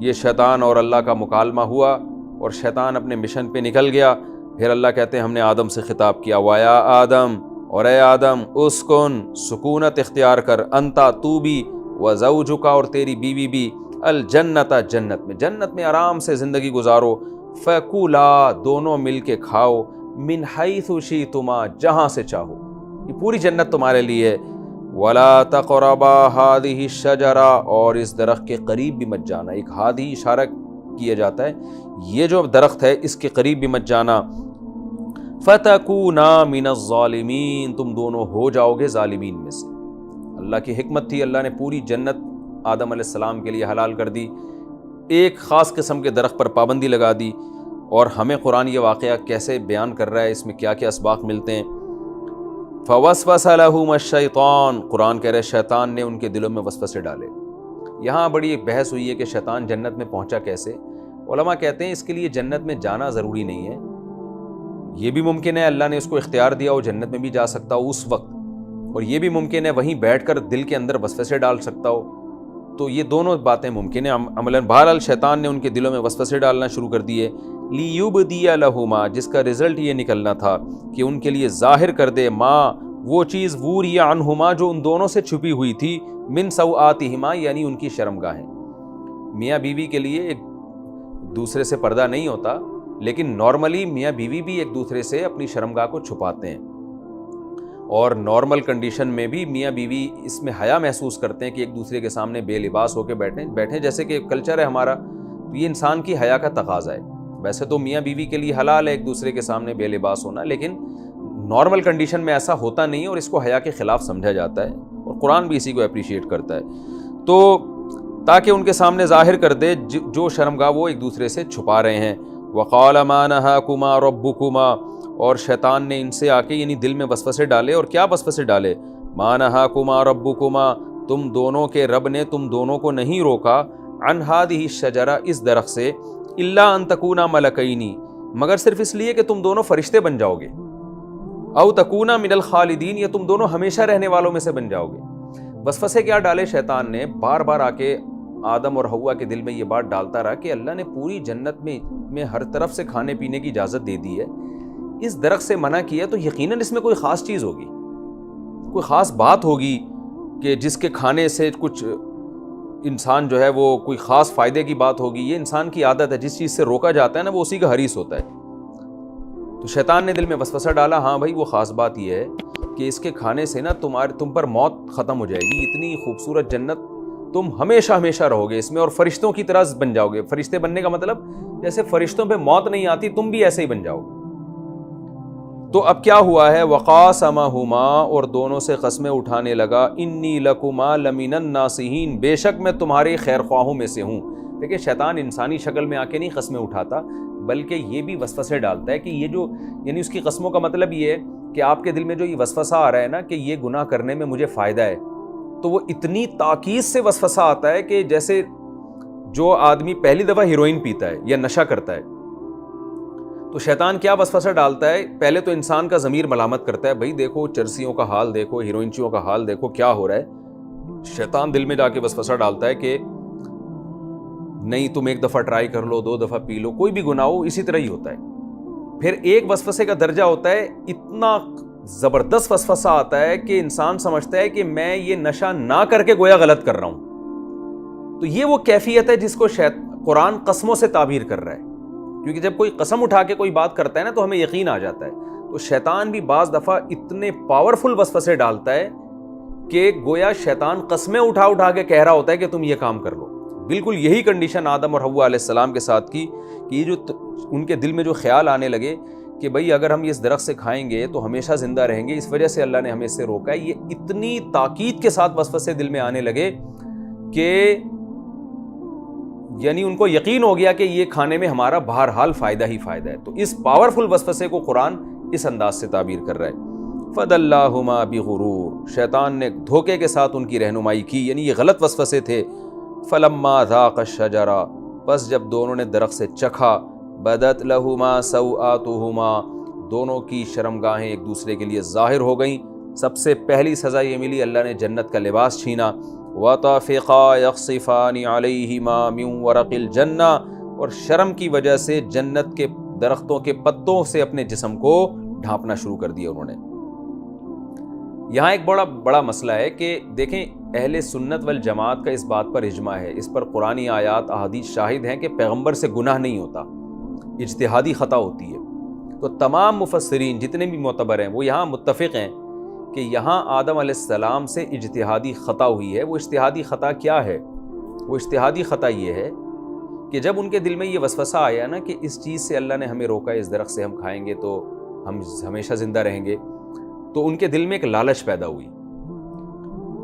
یہ شیطان اور اللہ کا مکالمہ ہوا اور شیطان اپنے مشن پہ نکل گیا. پھر اللہ کہتے ہیں ہم نے آدم سے خطاب کیا, وَيَا آدم, اور اے آدم, اسکن, سکونت اختیار کر, انتا تو بھی, وزوجک اور تیری بیوی بھی, الجنت جنت میں, جنت میں آرام سے زندگی گزارو. فَكُولَا دونوں مل کے کھاؤ, من حیث شئتما جہاں سے چاہو, یہ پوری جنت تمہارے لیے. وَلَا تَقْرَبَا هَذِهِ الشَّجَرَةَ اور اس درخت کے قریب بھی مت جانا. ایک ہادی اشارہ کیا جاتا ہے, یہ جو درخت ہے اس کے قریب بھی مت جانا. فَتَكُونَا مِنَ الظَّالِمِينَ تم دونوں ہو جاؤ گے ظالمین میں سے. اللہ کی حکمت تھی, اللہ نے پوری جنت آدم علیہ السلام کے لیے حلال کر دی, ایک خاص قسم کے درخت پر پابندی لگا دی. اور ہمیں قرآن یہ واقعہ کیسے بیان کر رہا ہے, اس میں کیا کیا اسباق ملتے ہیں. فوسوس لہم الشیطان, قرآن کہہ رہے شیطان نے ان کے دلوں میں وسوسے ڈالے. یہاں بڑی ایک بحث ہوئی ہے کہ شیطان جنت میں پہنچا کیسے. علماء کہتے ہیں اس کے لیے جنت میں جانا ضروری نہیں ہے, یہ بھی ممکن ہے اللہ نے اس کو اختیار دیا ہو جنت میں بھی جا سکتا ہو اس وقت, اور یہ بھی ممکن ہے وہیں بیٹھ کر دل کے اندر وسوسے ڈال سکتا ہو. تو یہ دونوں باتیں ممکن ہیں عملاً. بہرحال شیطان نے ان کے دلوں میں وسوسے ڈالنا شروع کر دیے. لیبدی لہما, جس کا رزلٹ یہ نکلنا تھا کہ ان کے لیے ظاہر کر دے, ماں وہ چیز, ووری عنہما جو ان دونوں سے چھپی ہوئی تھی, من سوآتہما یعنی ان کی شرمگاہیں. میاں بیوی کے لیے ایک دوسرے سے پردہ نہیں ہوتا, لیکن نارملی میاں بیوی بھی ایک دوسرے سے اپنی شرمگاہ کو چھپاتے ہیں, اور نارمل کنڈیشن میں بھی میاں بیوی اس میں حیا محسوس کرتے ہیں کہ ایک دوسرے کے سامنے بے لباس ہو کے بیٹھیں جیسے کہ کلچر ہے ہمارا. تو یہ انسان کی حیا کا تقاضا ہے. ویسے تو میاں بیوی کے لیے حلال ہے ایک دوسرے کے سامنے بے لباس ہونا, لیکن نارمل کنڈیشن میں ایسا ہوتا نہیں ہے اور اس کو حیا کے خلاف سمجھا جاتا ہے, اور قرآن بھی اسی کو اپریشیٹ کرتا ہے. تو تاکہ ان کے سامنے ظاہر کر دے جو شرمگاہ وہ ایک دوسرے سے چھپا رہے ہیں. وَقَالَ مَا نَهَاكُمَا رَبُّكُمَا اور شیطان نے ان سے آ کے یعنی دل میں وسوسے ڈالے. اور کیا وسوسے ڈالے؟ مَا نَهَاكُمَا رَبُّكُمَا تم دونوں کے رب نے تم دونوں کو نہیں روکا, عن هذه الشجرة اس درخت سے, الا ان تکونا ملکین مگر صرف اس لیے کہ تم دونوں فرشتے بن جاؤ گے, او تکونا من الخالدین یا تم دونوں ہمیشہ رہنے والوں میں سے بن جاؤ گے. وسوسے کیا ڈالے شیطان نے؟ بار بار آ کے آدم اور حوا کے دل میں یہ بات ڈالتا رہا کہ اللہ نے پوری جنت میں ہر طرف سے کھانے پینے کی اجازت دے دی ہے, اس درخت سے منع کیا تو یقیناً اس میں کوئی خاص چیز ہوگی, کوئی خاص بات ہوگی کہ جس کے کھانے سے کچھ انسان جو ہے وہ کوئی خاص فائدے کی بات ہوگی. یہ انسان کی عادت ہے, جس چیز سے روکا جاتا ہے نا وہ اسی کا حریص ہوتا ہے. تو شیطان نے دل میں وسوسہ ڈالا, ہاں بھائی وہ خاص بات یہ ہے کہ اس کے کھانے سے نا تم پر موت ختم ہو جائے گی. اتنی خوبصورت جنت تم ہمیشہ ہمیشہ رہو گے اس میں اور فرشتوں کی طرح بن جاؤ گے. فرشتے بننے کا مطلب جیسے فرشتوں پہ موت نہیں آتی تم بھی ایسے ہی بن جاؤ گے. تو اب کیا ہوا ہے؟ وقاسمہما، اور دونوں سے قسمیں اٹھانے لگا، انی لکما لمن الناصحین، بے شک میں تمہارے خیر خواہوں میں سے ہوں. دیکھیں شیطان انسانی شکل میں آ کے نہیں قسمیں اٹھاتا، بلکہ یہ بھی وسوسے ڈالتا ہے کہ یہ جو یعنی اس کی قسموں کا مطلب یہ ہے کہ آپ کے دل میں جو یہ وسوسہ آ رہا ہے نا کہ یہ گناہ کرنے میں مجھے فائدہ ہے، تو وہ اتنی تاکید سے وسوسہ آتا ہے کہ جیسے جو آدمی پہلی دفعہ ہیروئن پیتا ہے یا نشہ کرتا ہے تو شیطان کیا وسوسہ ڈالتا ہے؟ پہلے تو انسان کا ضمیر ملامت کرتا ہے، بھائی دیکھو چرسیوں کا حال دیکھو، ہیروئنچیوں کا حال دیکھو کیا ہو رہا ہے. شیطان دل میں جا کے وسوسہ ڈالتا ہے کہ نہیں تم ایک دفعہ ٹرائی کر لو، 2 دفعہ پی لو، کوئی بھی گناہ ہو اسی طرح ہی ہوتا ہے. پھر ایک وسوسے کا درجہ ہوتا ہے اتنا زبردست وسوسہ آتا ہے کہ انسان سمجھتا ہے کہ میں یہ نشہ نہ کر کے گویا غلط کر رہا ہوں. تو یہ وہ کیفیت ہے جس کو قرآن قسموں سے تعبیر کر رہا ہے، کیونکہ جب کوئی قسم اٹھا کے کوئی بات کرتا ہے نا تو ہمیں یقین آ جاتا ہے. تو شیطان بھی بعض دفعہ اتنے پاورفل وسوسے ڈالتا ہے کہ گویا شیطان قسمیں اٹھا اٹھا کے کہہ رہا ہوتا ہے کہ تم یہ کام کر لو. بالکل یہی کنڈیشن آدم اور حوا علیہ السلام کے ساتھ کی کہ یہ جو ان کے دل میں جو خیال آنے لگے کہ بھئی اگر ہم اس درخت سے کھائیں گے تو ہمیشہ زندہ رہیں گے، اس وجہ سے اللہ نے ہمیں اس سے روکا ہے، یہ اتنی تاکید کے ساتھ وسوسے دل میں آنے لگے کہ یعنی ان کو یقین ہو گیا کہ یہ کھانے میں ہمارا بہرحال فائدہ ہی فائدہ ہے. تو اس پاورفل وسوسے کو قرآن اس انداز سے تعبیر کر رہا ہے. فَدَلَّاهُمَا بِغُرُورٍ، شیطان نے دھوکے کے ساتھ ان کی رہنمائی کی، یعنی یہ غلط وسوسے تھے. فَلَمَّا ذَاقَ الشَّجَرَ، پس جب دونوں نے درخت سے چکھا، بَدَتْ لَهُمَا سَوْآتُهُمَا، دونوں کی شرمگاہیں ایک دوسرے کے لیے ظاہر ہو گئیں. سب سے پہلی سزا یہ ملی، اللہ نے جنت کا لباس چھینا. وَطَفِقَا يَخْصِفَانِ عَلَيْهِمَا مِنْ وَرَقِ الْجَنَّةِ، اور شرم کی وجہ سے جنت کے درختوں کے پتوں سے اپنے جسم کو ڈھانپنا شروع کر دیا انہوں نے. یہاں ایک بڑا مسئلہ ہے کہ دیکھیں اہل سنت والجماعت کا اس بات پر اجماع ہے، اس پر قرآنی آیات احادیث شاہد ہیں کہ پیغمبر سے گناہ نہیں ہوتا، اجتہادی خطا ہوتی ہے. تو تمام مفسرین جتنے بھی معتبر ہیں وہ یہاں متفق ہیں کہ یہاں آدم علیہ السلام سے اجتہادی خطا ہوئی ہے. وہ اجتہادی خطا کیا ہے؟ وہ اجتہادی خطا یہ ہے کہ جب ان کے دل میں یہ وسوسہ آیا نا کہ اس چیز سے اللہ نے ہمیں روکا ہے، اس درخت سے ہم کھائیں گے تو ہم ہمیشہ زندہ رہیں گے، تو ان کے دل میں ایک لالچ پیدا ہوئی.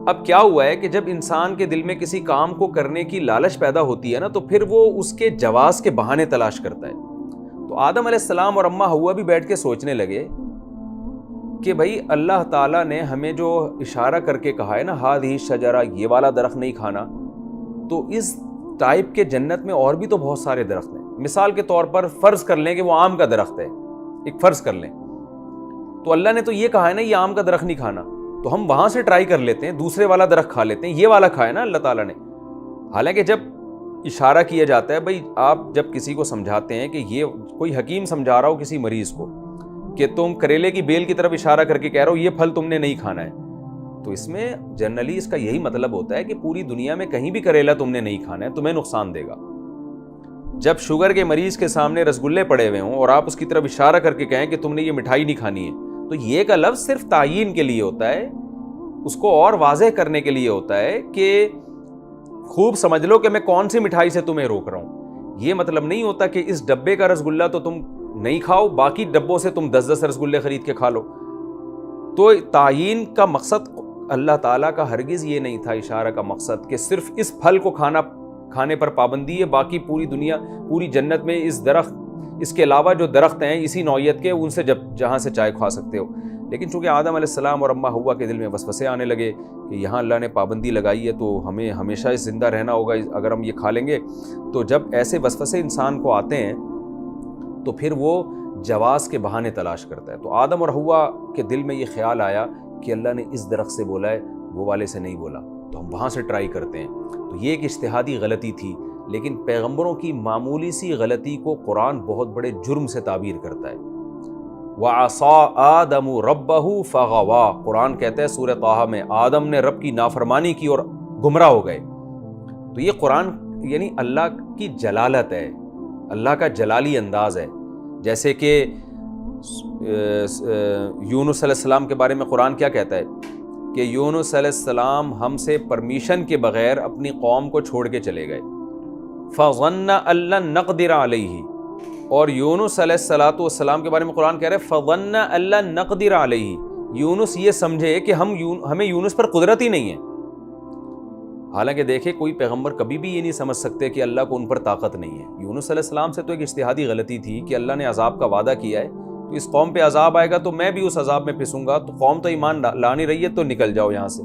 اب کیا ہوا ہے کہ جب انسان کے دل میں کسی کام کو کرنے کی لالچ پیدا ہوتی ہے نا تو پھر وہ اس کے جواز کے بہانے تلاش کرتا ہے. تو آدم علیہ السلام اور اماں حوا بھی بیٹھ کے سوچنے لگے کہ بھائی اللہ تعالیٰ نے ہمیں جو اشارہ کر کے کہا ہے نا ہادھی شجرہ، یہ والا درخت نہیں کھانا، تو اس ٹائپ کے جنت میں اور بھی تو بہت سارے درخت ہیں. مثال کے طور پر فرض کر لیں کہ وہ آم کا درخت ہے، ایک فرض کر لیں، تو اللہ نے تو یہ کہا ہے نا یہ آم کا درخت نہیں کھانا، تو ہم وہاں سے ٹرائی کر لیتے ہیں، دوسرے والا درخت کھا لیتے ہیں، یہ والا کھایا نا اللہ تعالیٰ نے. حالانکہ جب اشارہ کیا جاتا ہے، بھائی آپ جب کسی کو سمجھاتے ہیں کہ یہ کوئی حکیم سمجھا رہا ہو کسی مریض کو کہ تم کریلے کی بیل کی طرف اشارہ کر کے کہہ رہا ہو یہ پھل تم نے نہیں کھانا ہے، تو اس میں جنرلی اس کا یہی مطلب ہوتا ہے کہ پوری دنیا میں کہیں بھی کریلا تم نے نہیں کھانا ہے، تمہیں نقصان دے گا. جب شوگر کے مریض کے سامنے رسگلے پڑے ہوئے ہوں اور آپ اس کی طرف اشارہ کر کے کہیں کہ تم نے یہ مٹھائی نہیں کھانی ہے، تو یہ کا لفظ صرف تعیین کے لیے ہوتا ہے، اس کو اور واضح کرنے کے لیے ہوتا ہے کہ خوب سمجھ لو کہ میں کون سی مٹھائی سے تمہیں روک رہا ہوں. یہ مطلب نہیں ہوتا کہ اس ڈبے کا رسگلہ تو تم نہیں کھاؤ، باقی ڈبوں سے تم 10 رسگلے خرید کے کھا لو. تو تعیین کا مقصد اللہ تعالیٰ کا ہرگز یہ نہیں تھا، اشارہ کا مقصد کہ صرف اس پھل کو کھانے پر پابندی ہے، باقی پوری دنیا پوری جنت میں اس درخت اس کے علاوہ جو درخت ہیں اسی نوعیت کے ان سے جہاں سے چائے کھا سکتے ہو. لیکن چونکہ آدم علیہ السلام اور اماں حوا کے دل میں وسوسے آنے لگے کہ یہاں اللہ نے پابندی لگائی ہے تو ہمیں ہمیشہ اس زندہ رہنا ہوگا اگر ہم یہ کھا لیں گے. تو جب ایسے وسوسے انسان کو آتے ہیں تو پھر وہ جواز کے بہانے تلاش کرتا ہے. تو آدم اور حوا کے دل میں یہ خیال آیا کہ اللہ نے اس درخت سے بولا ہے، وہ والے سے نہیں بولا، تو ہم وہاں سے ٹرائی کرتے ہیں. تو یہ ایک اجتہادی غلطی تھی، لیکن پیغمبروں کی معمولی سی غلطی کو قرآن بہت بڑے جرم سے تعبیر کرتا ہے. وَعَصَىٰ آدَمُ رَبَّهُ فَغَوَىٰ، قرآن کہتا ہے سورہ طٰہٰ میں آدم نے رب کی نافرمانی کی اور گمراہ ہو گئے. تو یہ قرآن یعنی اللہ کی جلالت ہے، اللہ کا جلالی انداز ہے. جیسے کہ یونس علیہ السلام کے بارے میں قرآن کیا کہتا ہے کہ یونس علیہ السلام ہم سے پرمیشن کے بغیر اپنی قوم کو چھوڑ کے چلے گئے. فظن ان لن نقدر علیہ، اور یونس علیہ السلام کے بارے میں قرآن کہہ رہا ہے فظن ان لن نقدر علیہ، یونس یہ سمجھے کہ ہمیں یونس پر قدرت ہی نہیں ہے. حالانکہ دیکھیں کوئی پیغمبر کبھی بھی یہ نہیں سمجھ سکتے کہ اللہ کو ان پر طاقت نہیں ہے. یونس علیہ السلام سے تو ایک اجتہادی غلطی تھی کہ اللہ نے عذاب کا وعدہ کیا ہے، تو اس قوم پہ عذاب آئے گا تو میں بھی اس عذاب میں پھنسوں گا، تو قوم تو ایمان لا نہیں رہی ہے تو نکل جاؤ یہاں سے.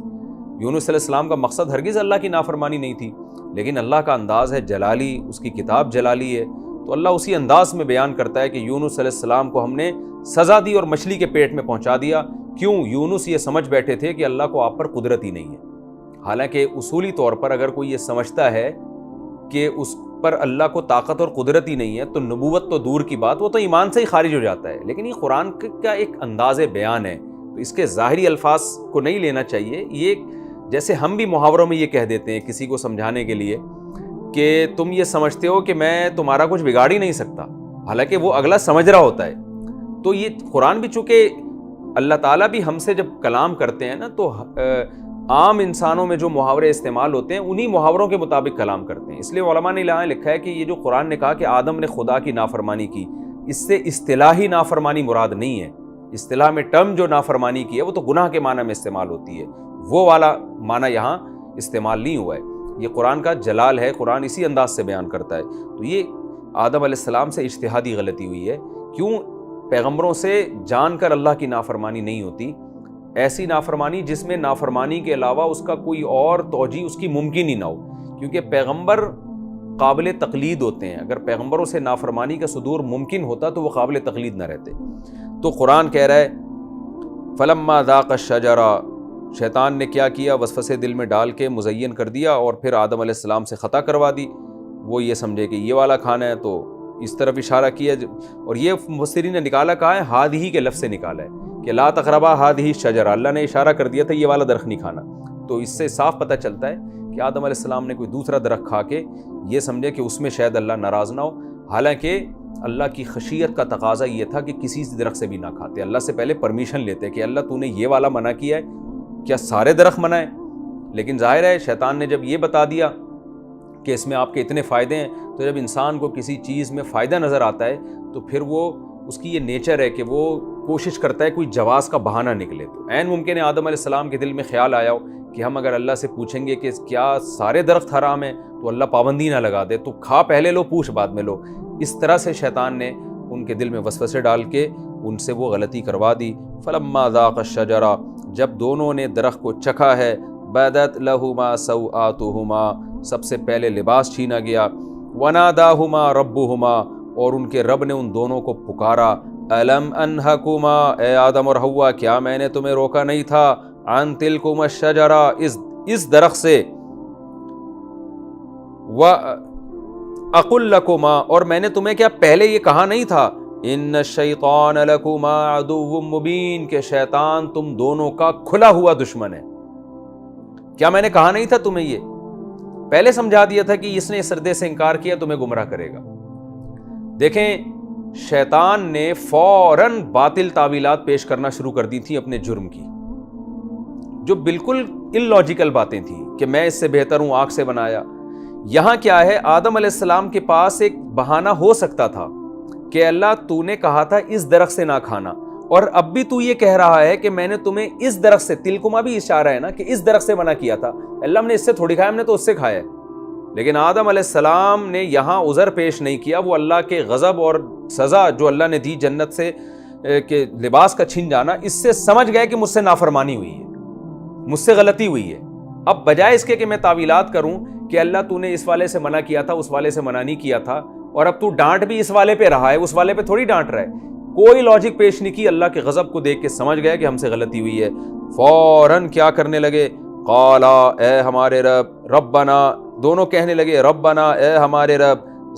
یونس علیہ السلام کا مقصد ہرگز اللہ کی نافرمانی نہیں تھی، لیکن اللہ کا انداز ہے جلالی، اس کی کتاب جلالی ہے، تو اللہ اسی انداز میں بیان کرتا ہے کہ یونس علیہ السلام کو ہم نے سزا دی اور مچھلی کے پیٹ میں پہنچا دیا. کیوں؟ یونس یہ سمجھ بیٹھے تھے کہ اللہ کو آپ پر قدرت ہی نہیں ہے. حالانکہ اصولی طور پر اگر کوئی یہ سمجھتا ہے کہ اس پر اللہ کو طاقت اور قدرت ہی نہیں ہے تو نبوت تو دور کی بات، وہ تو ایمان سے ہی خارج ہو جاتا ہے. لیکن یہ قرآن کا ایک انداز بیان ہے، تو اس کے ظاہری الفاظ کو نہیں لینا چاہیے. یہ جیسے ہم بھی محاوروں میں یہ کہہ دیتے ہیں کسی کو سمجھانے کے لیے کہ تم یہ سمجھتے ہو کہ میں تمہارا کچھ بگاڑ ہی نہیں سکتا، حالانکہ وہ اگلا سمجھ رہا ہوتا ہے. تو یہ قرآن بھی چونکہ اللہ تعالیٰ بھی ہم سے جب کلام کرتے ہیں نا تو عام انسانوں میں جو محاورے استعمال ہوتے ہیں انہی محاوروں کے مطابق کلام کرتے ہیں. اس لیے علماء نے یہاں لکھا ہے کہ یہ جو قرآن نے کہا کہ آدم نے خدا کی نافرمانی کی، اس سے اصطلاحی نافرمانی مراد نہیں ہے. اصطلاح میں ٹرم جو نافرمانی کی ہے وہ تو گناہ کے معنی میں استعمال ہوتی ہے، وہ والا معنی یہاں استعمال نہیں ہوا ہے. یہ قرآن کا جلال ہے، قرآن اسی انداز سے بیان کرتا ہے. تو یہ آدم علیہ السلام سے اجتہادی غلطی ہوئی ہے. کیوں؟ پیغمبروں سے جان کر اللہ کی نافرمانی نہیں ہوتی، ایسی نافرمانی جس میں نافرمانی کے علاوہ اس کا کوئی اور توجیہ اس کی ممکن ہی نہ ہو، کیونکہ پیغمبر قابل تقلید ہوتے ہیں. اگر پیغمبروں سے نافرمانی کا صدور ممکن ہوتا تو وہ قابل تقلید نہ رہتے. تو قرآن کہہ رہا ہے فلما ذاق الشجرہ، شیطان نے کیا کیا؟ وسوسے دل میں ڈال کے مزین کر دیا اور پھر آدم علیہ السلام سے خطا کروا دی. وہ یہ سمجھے کہ یہ والا کھانا ہے تو اس طرف اشارہ کیا، اور یہ مفسرین نے نکالا کہا ہے ہادھی کے لفظ سے نکالا ہے کہ لا تقربا ہادھی الشجرہ، اللہ نے اشارہ کر دیا تھا یہ والا درخت نہیں کھانا. تو اس سے صاف پتہ چلتا ہے کہ آدم علیہ السلام نے کوئی دوسرا درخت کھا کے یہ سمجھے کہ اس میں شاید اللہ ناراض نہ ہو. حالانکہ اللہ کی خشیت کا تقاضا یہ تھا کہ کسی درخت سے بھی نہ کھاتے، اللہ سے پہلے پرمیشن لیتے کہ اللہ تو نے یہ والا منع کیا ہے، کیا سارے درخت منع ہیں؟ لیکن ظاہر ہے شیطان نے جب یہ بتا دیا کہ اس میں آپ کے اتنے فائدے ہیں، تو جب انسان کو کسی چیز میں فائدہ نظر آتا ہے تو پھر وہ اس کی یہ نیچر ہے کہ وہ کوشش کرتا ہے کوئی جواز کا بہانہ نکلے. تو عین ممکن ہے آدم علیہ السلام کے دل میں خیال آیا ہو کہ ہم اگر اللہ سے پوچھیں گے کہ کیا سارے درخت حرام ہیں تو اللہ پابندی نہ لگا دے، تو کھا پہلے لو پوچھ بعد میں لو. اس طرح سے شیطان نے ان کے دل میں وسوسے ڈال کے ان سے وہ غلطی کروا دی. فلما ذاق الشجرہ، جب دونوں نے درخت کو چکھا ہے، بدت لہما سوآتہما، سب سے پہلے لباس چھینا گیا، وناداہما ربہما، اور ان کے رب نے ان دونوں کو پکارا، الم انہکما، اے آدم اور حوا کیا میں نے تمہیں روکا نہیں تھا، عن تلکما الشجرہ، اس درخت سے، وَأَقُلْ لَكُمَا، اور میں نے تمہیں کیا پہلے یہ کہا نہیں تھا، ان الشیطان لکما عدو مبین، کہ شیطان تم دونوں کا کھلا ہوا دشمن ہے. کیا میں نے کہا نہیں تھا تمہیں؟ یہ پہلے سمجھا دیا تھا کہ اس نے اس سردے سے انکار کیا تمہیں گمراہ کرے گا. دیکھیں شیطان نے فوراً باطل تعویلات پیش کرنا شروع کر دی تھی اپنے جرم کی، جو بالکل اللاجیکل باتیں تھیں کہ میں اس سے بہتر ہوں، آگ سے بنایا. یہاں کیا ہے، آدم علیہ السلام کے پاس ایک بہانہ ہو سکتا تھا کہ اللہ تو نے کہا تھا اس درخت سے نہ کھانا، اور اب بھی تو یہ کہہ رہا ہے کہ میں نے تمہیں اس درخت سے، تلکما بھی اشارہ ہے نا کہ اس درخت سے منع کیا تھا، اللہ ہم نے اس سے تھوڑی کھایا، ہم نے تو اس سے کھایا ہے. لیکن آدم علیہ السلام نے یہاں عذر پیش نہیں کیا، وہ اللہ کے غضب اور سزا جو اللہ نے دی جنت سے کہ لباس کا چھن جانا، اس سے سمجھ گئے کہ مجھ سے نافرمانی ہوئی ہے، مجھ سے غلطی ہوئی ہے. اب بجائے اس کے کہ میں تعویلات کروں کہ اللہ تو نے اس والے سے منع کیا تھا، اس والے سے منع نہیں کیا تھا، اور اب تو ڈانٹ بھی اس والے پہ رہا ہے، اس والے پہ تھوڑی ڈانٹ رہا ہے، کوئی لاجک پیش نہیں کی. اللہ کے غضب کو دیکھ کے سمجھ گئے کہ ہم سے غلطی ہوئی ہے. فوراً کیا کرنے لگے، قالا، اے ہمارے رب، ربنا، دونوں کہنے لگے ربنا، اے ہمارے رب،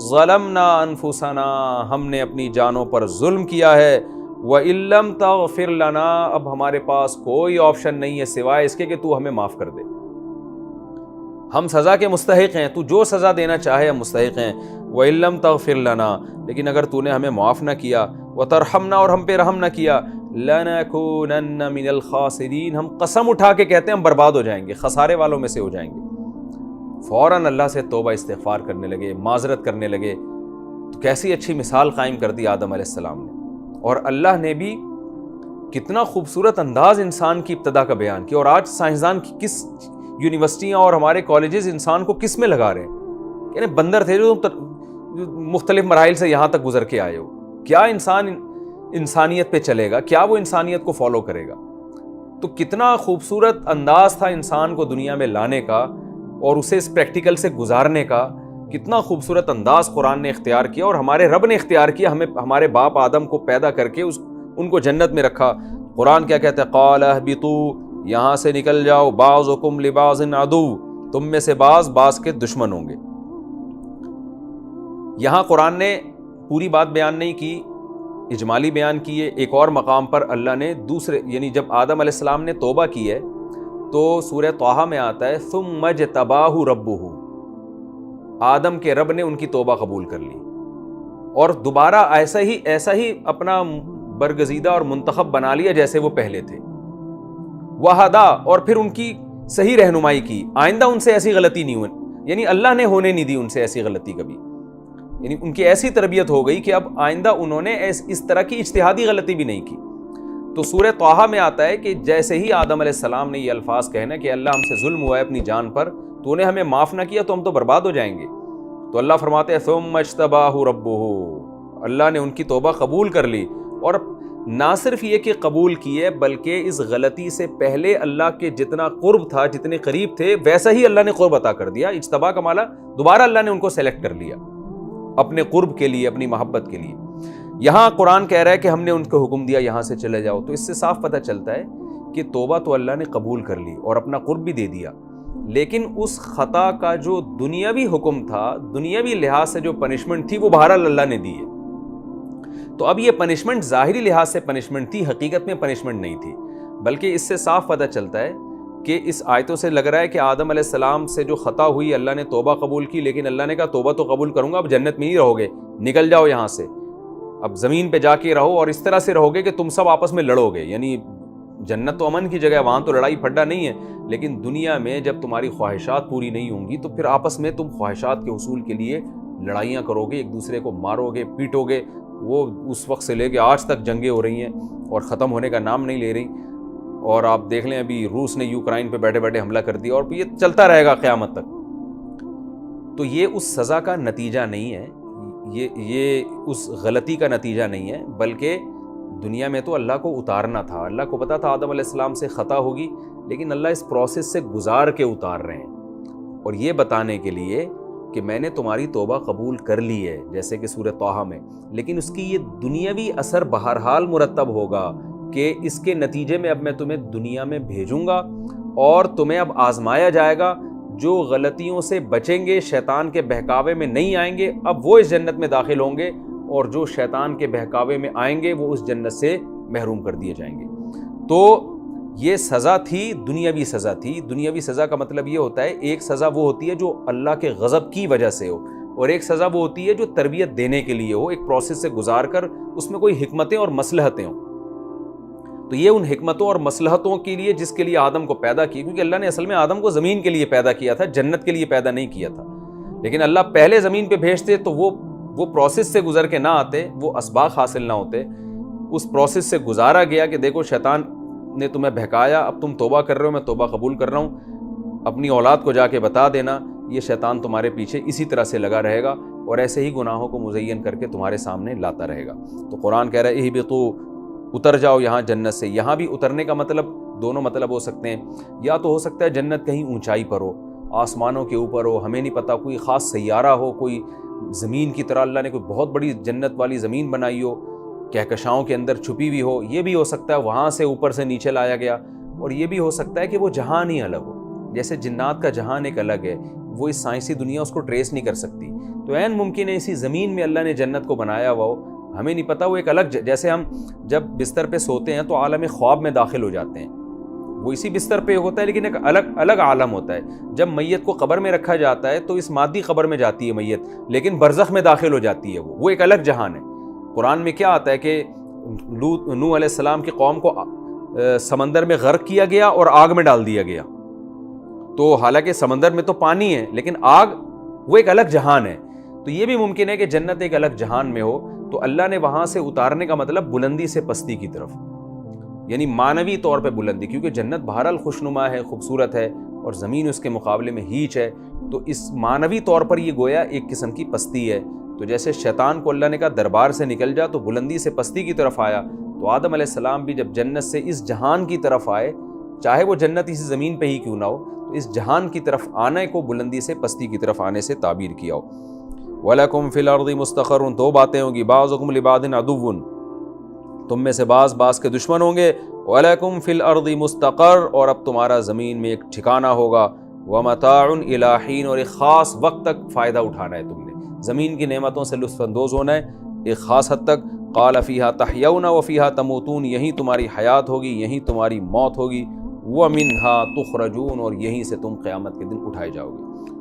ظلمنا انفسنا، ہم نے اپنی جانوں پر ظلم کیا ہے، وَإِن لَّمْ تَغْفِرْ لَنَا، اب ہمارے پاس کوئی آپشن نہیں ہے سوائے اس کے کہ تو ہمیں معاف کر دے. ہم سزا کے مستحق ہیں، تو جو سزا دینا چاہے ہم مستحق ہیں. وَإِن لَّمْ تَغْفِرْ لَنَا، لیکن اگر تو نے ہمیں معاف نہ کیا، وَتَرْحَمْنَا، اور ہم پہ رحم نہ کیا، لَنَكُونَنَّ مِنَ الْخَاسِرِينَ، ہم قسم اٹھا کے کہتے ہیں ہم برباد ہو جائیں گے، خسارے والوں میں سے ہو جائیں گے۔ فوراً اللہ سے توبہ استغفار کرنے لگے، معذرت کرنے لگے۔ تو کیسی اچھی مثال قائم کر دی آدم علیہ السلام نے، اور اللہ نے بھی کتنا خوبصورت انداز انسان کی ابتدا کا بیان کیا۔ اور آج سائنسدان کس یونیورسٹیاں اور ہمارے کالجز انسان کو کس میں لگا رہے ہیں؟ یعنی بندر تھے جو مختلف مراحل سے یہاں تک گزر کے آئے ہو، کیا انسان انسانیت پہ چلے گا؟ کیا وہ انسانیت کو فالو کرے گا؟ تو کتنا خوبصورت انداز تھا انسان کو دنیا میں لانے کا اور اسے اس پریکٹیکل سے گزارنے کا، کتنا خوبصورت انداز قرآن نے اختیار کیا اور ہمارے رب نے اختیار کیا، ہمیں ہمارے باپ آدم کو پیدا کر کے ان کو جنت میں رکھا۔ قرآن کیا کہتا ہے؟ قال اہبطوا، یہاں سے نکل جاؤ، بعضکم لبعض عدو، تم میں سے بعض کے دشمن ہوں گے۔ یہاں قرآن نے پوری بات بیان نہیں کی، اجمالی بیان کی ہے۔ ایک اور مقام پر اللہ نے دوسرے، یعنی جب آدم علیہ السلام نے توبہ کی ہے تو سورہ طٰہٰ میں آتا ہے ثم اجتباہ ربہ، آدم کے رب نے ان کی توبہ قبول کر لی اور دوبارہ ایسا ہی اپنا برگزیدہ اور منتخب بنا لیا جیسے وہ پہلے تھے۔ وہدا، اور پھر ان کی صحیح رہنمائی کی، آئندہ ان سے ایسی غلطی نہیں ہوئی، یعنی اللہ نے ہونے نہیں دی ان سے ایسی غلطی کبھی، یعنی ان کی ایسی تربیت ہو گئی کہ اب آئندہ انہوں نے اس طرح کی اجتہادی غلطی بھی نہیں کی۔ تو سورہ طٰہٰ میں آتا ہے کہ جیسے ہی آدم علیہ السلام نے یہ الفاظ کہنا کہ اللہ ہم سے ظلم ہوا ہے اپنی جان پر، تو انہیں ہمیں معاف نہ کیا تو ہم تو برباد ہو جائیں گے۔ تو اللہ فرماتے ہیں ثم اجتباہ ربہ، اللہ نے ان کی توبہ قبول کر لی، اور نہ صرف یہ کہ قبول کیے بلکہ اس غلطی سے پہلے اللہ کے جتنا قرب تھا، جتنے قریب تھے، ویسا ہی اللہ نے قرب عطا کر دیا۔ اجتباہ کا معنی دوبارہ اللہ نے ان کو سلیکٹ کر لیا اپنے قرب کے لیے، اپنی محبت کے لیے۔ یہاں قرآن کہہ رہا ہے کہ ہم نے ان کو حکم دیا یہاں سے چلے جاؤ، تو اس سے صاف پتہ چلتا ہے کہ توبہ تو اللہ نے قبول کر لی اور اپنا قرب بھی دے دیا، لیکن اس خطا کا جو دنیاوی حکم تھا، دنیاوی لحاظ سے جو پنشمنٹ تھی، وہ بہرحال اللہ نے دی ہے۔ تو اب یہ پنشمنٹ ظاہری لحاظ سے پنشمنٹ تھی، حقیقت میں پنشمنٹ نہیں تھی، بلکہ اس سے صاف پتہ چلتا ہے کہ اس آیتوں سے لگ رہا ہے کہ آدم علیہ السلام سے جو خطا ہوئی، اللہ نے توبہ قبول کی، لیکن اللہ نے کہا توبہ تو قبول کروں گا، اب جنت میں نہیں رہو گے، نکل جاؤ یہاں سے، اب زمین پہ جا کے رہو، اور اس طرح سے رہو گے کہ تم سب آپس میں لڑو گے۔ یعنی جنت تو امن کی جگہ ہے، وہاں تو لڑائی پھڈا نہیں ہے، لیکن دنیا میں جب تمہاری خواہشات پوری نہیں ہوں گی تو پھر آپس میں تم خواہشات کے حصول کے لیے لڑائیاں کرو گے، ایک دوسرے کو مارو گے، پیٹو گے۔ وہ اس وقت سے لے کے آج تک جنگیں ہو رہی ہیں اور ختم ہونے کا نام نہیں لے رہی، اور آپ دیکھ لیں ابھی روس نے یوکرائن پہ بیٹھے بیٹھے حملہ کر دیا، اور یہ چلتا رہے گا قیامت تک۔ تو یہ اس سزا کا نتیجہ نہیں ہے، یہ اس غلطی کا نتیجہ نہیں ہے، بلکہ دنیا میں تو اللہ کو اتارنا تھا۔ اللہ کو پتا تھا آدم علیہ السلام سے خطا ہوگی، لیکن اللہ اس پروسیس سے گزار کے اتار رہے ہیں، اور یہ بتانے کے لیے کہ میں نے تمہاری توبہ قبول کر لی ہے، جیسے کہ سورہ طٰہٰ میں، لیکن اس کی یہ دنیاوی اثر بہرحال مرتب ہوگا کہ اس کے نتیجے میں اب میں تمہیں دنیا میں بھیجوں گا اور تمہیں اب آزمایا جائے گا۔ جو غلطیوں سے بچیں گے، شیطان کے بہکاوے میں نہیں آئیں گے، اب وہ اس جنت میں داخل ہوں گے، اور جو شیطان کے بہکاوے میں آئیں گے وہ اس جنت سے محروم کر دیے جائیں گے۔ تو یہ سزا تھی، دنیاوی سزا تھی۔ دنیاوی سزا کا مطلب یہ ہوتا ہے، ایک سزا وہ ہوتی ہے جو اللہ کے غضب کی وجہ سے ہو، اور ایک سزا وہ ہوتی ہے جو تربیت دینے کے لیے ہو، ایک پروسیس سے گزار کر اس میں کوئی حکمتیں اور مصلحتیں ہوں۔ تو یہ ان حکمتوں اور مصلحتوں کے لیے جس کے لیے آدم کو پیدا کی، کیونکہ اللہ نے اصل میں آدم کو زمین کے لیے پیدا کیا تھا، جنت کے لیے پیدا نہیں کیا تھا، لیکن اللہ پہلے زمین پہ بھیجتے تو وہ پروسیس سے گزر کے نہ آتے، وہ اسباق حاصل نہ ہوتے۔ اس پروسیس سے گزارا گیا کہ دیکھو شیطان نے تمہیں بہکایا، اب تم توبہ کر رہے ہو، میں توبہ قبول کر رہا ہوں، اپنی اولاد کو جا کے بتا دینا، یہ شیطان تمہارے پیچھے اسی طرح سے لگا رہے گا اور ایسے ہی گناہوں کو مزین کر کے تمہارے سامنے لاتا رہے گا۔ تو قرآن کہہ رہا ہے اہبطوا، اتر جاؤ یہاں جنت سے۔ یہاں بھی اترنے کا مطلب دونوں مطلب ہو سکتے ہیں، یا تو ہو سکتا ہے جنت کہیں اونچائی پر ہو، آسمانوں کے اوپر ہو، ہمیں نہیں پتہ، کوئی خاص سیارہ ہو، کوئی زمین کی طرح اللہ نے کوئی بہت بڑی جنت والی زمین بنائی ہو، کہکشاؤں کے اندر چھپی ہوئی ہو، یہ بھی ہو سکتا ہے وہاں سے اوپر سے نیچے لایا گیا، اور یہ بھی ہو سکتا ہے کہ وہ جہان ہی الگ ہو، جیسے جنات کا جہان ایک الگ ہے، وہ اس سائنسی دنیا اس کو ٹریس نہیں کر سکتی، تو عین ممکن ہے اسی زمین میں اللہ نے جنت کو بنایا ہوا ہو، ہمیں نہیں پتہ، وہ ایک الگ، جیسے ہم جب بستر پہ سوتے ہیں تو عالم خواب میں داخل ہو جاتے ہیں، وہ اسی بستر پہ ہوتا ہے لیکن ایک الگ عالم ہوتا ہے۔ جب میت کو قبر میں رکھا جاتا ہے تو اس مادی قبر میں جاتی ہے میت، لیکن برزخ میں داخل ہو جاتی ہے، وہ ایک الگ جہان ہے۔ قرآن میں کیا آتا ہے کہ نوح علیہ السلام کی قوم کو سمندر میں غرق کیا گیا اور آگ میں ڈال دیا گیا. تو حالانکہ سمندر میں تو پانی ہے لیکن آگ وہ ایک الگ جہان ہے. تو یہ بھی ممکن ہے کہ جنت ایک الگ جہان میں ہو, تو اللہ نے وہاں سے اتارنے کا مطلب بلندی سے پستی کی طرف, یعنی معنوی طور پہ بلندی, کیونکہ جنت بہرحال خوشنما ہے, خوبصورت ہے, اور زمین اس کے مقابلے میں ہیچ ہے. تو اس معنوی طور پر یہ گویا ایک قسم کی پستی ہے. تو جیسے شیطان کو اللہ نے کہا دربار سے نکل جا, تو بلندی سے پستی کی طرف آیا, تو آدم علیہ السلام بھی جب جنت سے اس جہان کی طرف آئے, چاہے وہ جنت اسی زمین پہ ہی کیوں نہ ہو, تو اس جہان کی طرف آنے کو بلندی سے پستی کی طرف آنے سے تعبیر کیا ہو. وَلَكُمْ فِي الْأَرْضِ مُسْتَقَرٌ, دو باتیں ہوں گی, بَعْضُكُمْ لِبَعْضٍ عَدُوٌّ, تم میں سے بعض کے دشمن ہوں گے, وَلَكُمْ فِي الْأَرْضِ مُسْتَقَرٌ, اور اب تمہارا زمین میں ایک ٹھکانہ ہوگا, وَمَتَاعٌ إِلَىٰ حِينٍ, اور ایک خاص وقت تک فائدہ اٹھانا ہے, تم نے زمین کی نعمتوں سے لطف اندوز ہونا ہے ایک خاص حد تک. قَالَ فِيهَا تَحْيَوْنَ وَفِيهَا تَمُوتُونَ, یہیں تمہاری حیات ہوگی, یہیں تمہاری موت ہوگی, وَمِنْهَا تُخْرَجُونَ, اور یہیں سے تم قیامت کے دن اٹھائے جاؤ گے.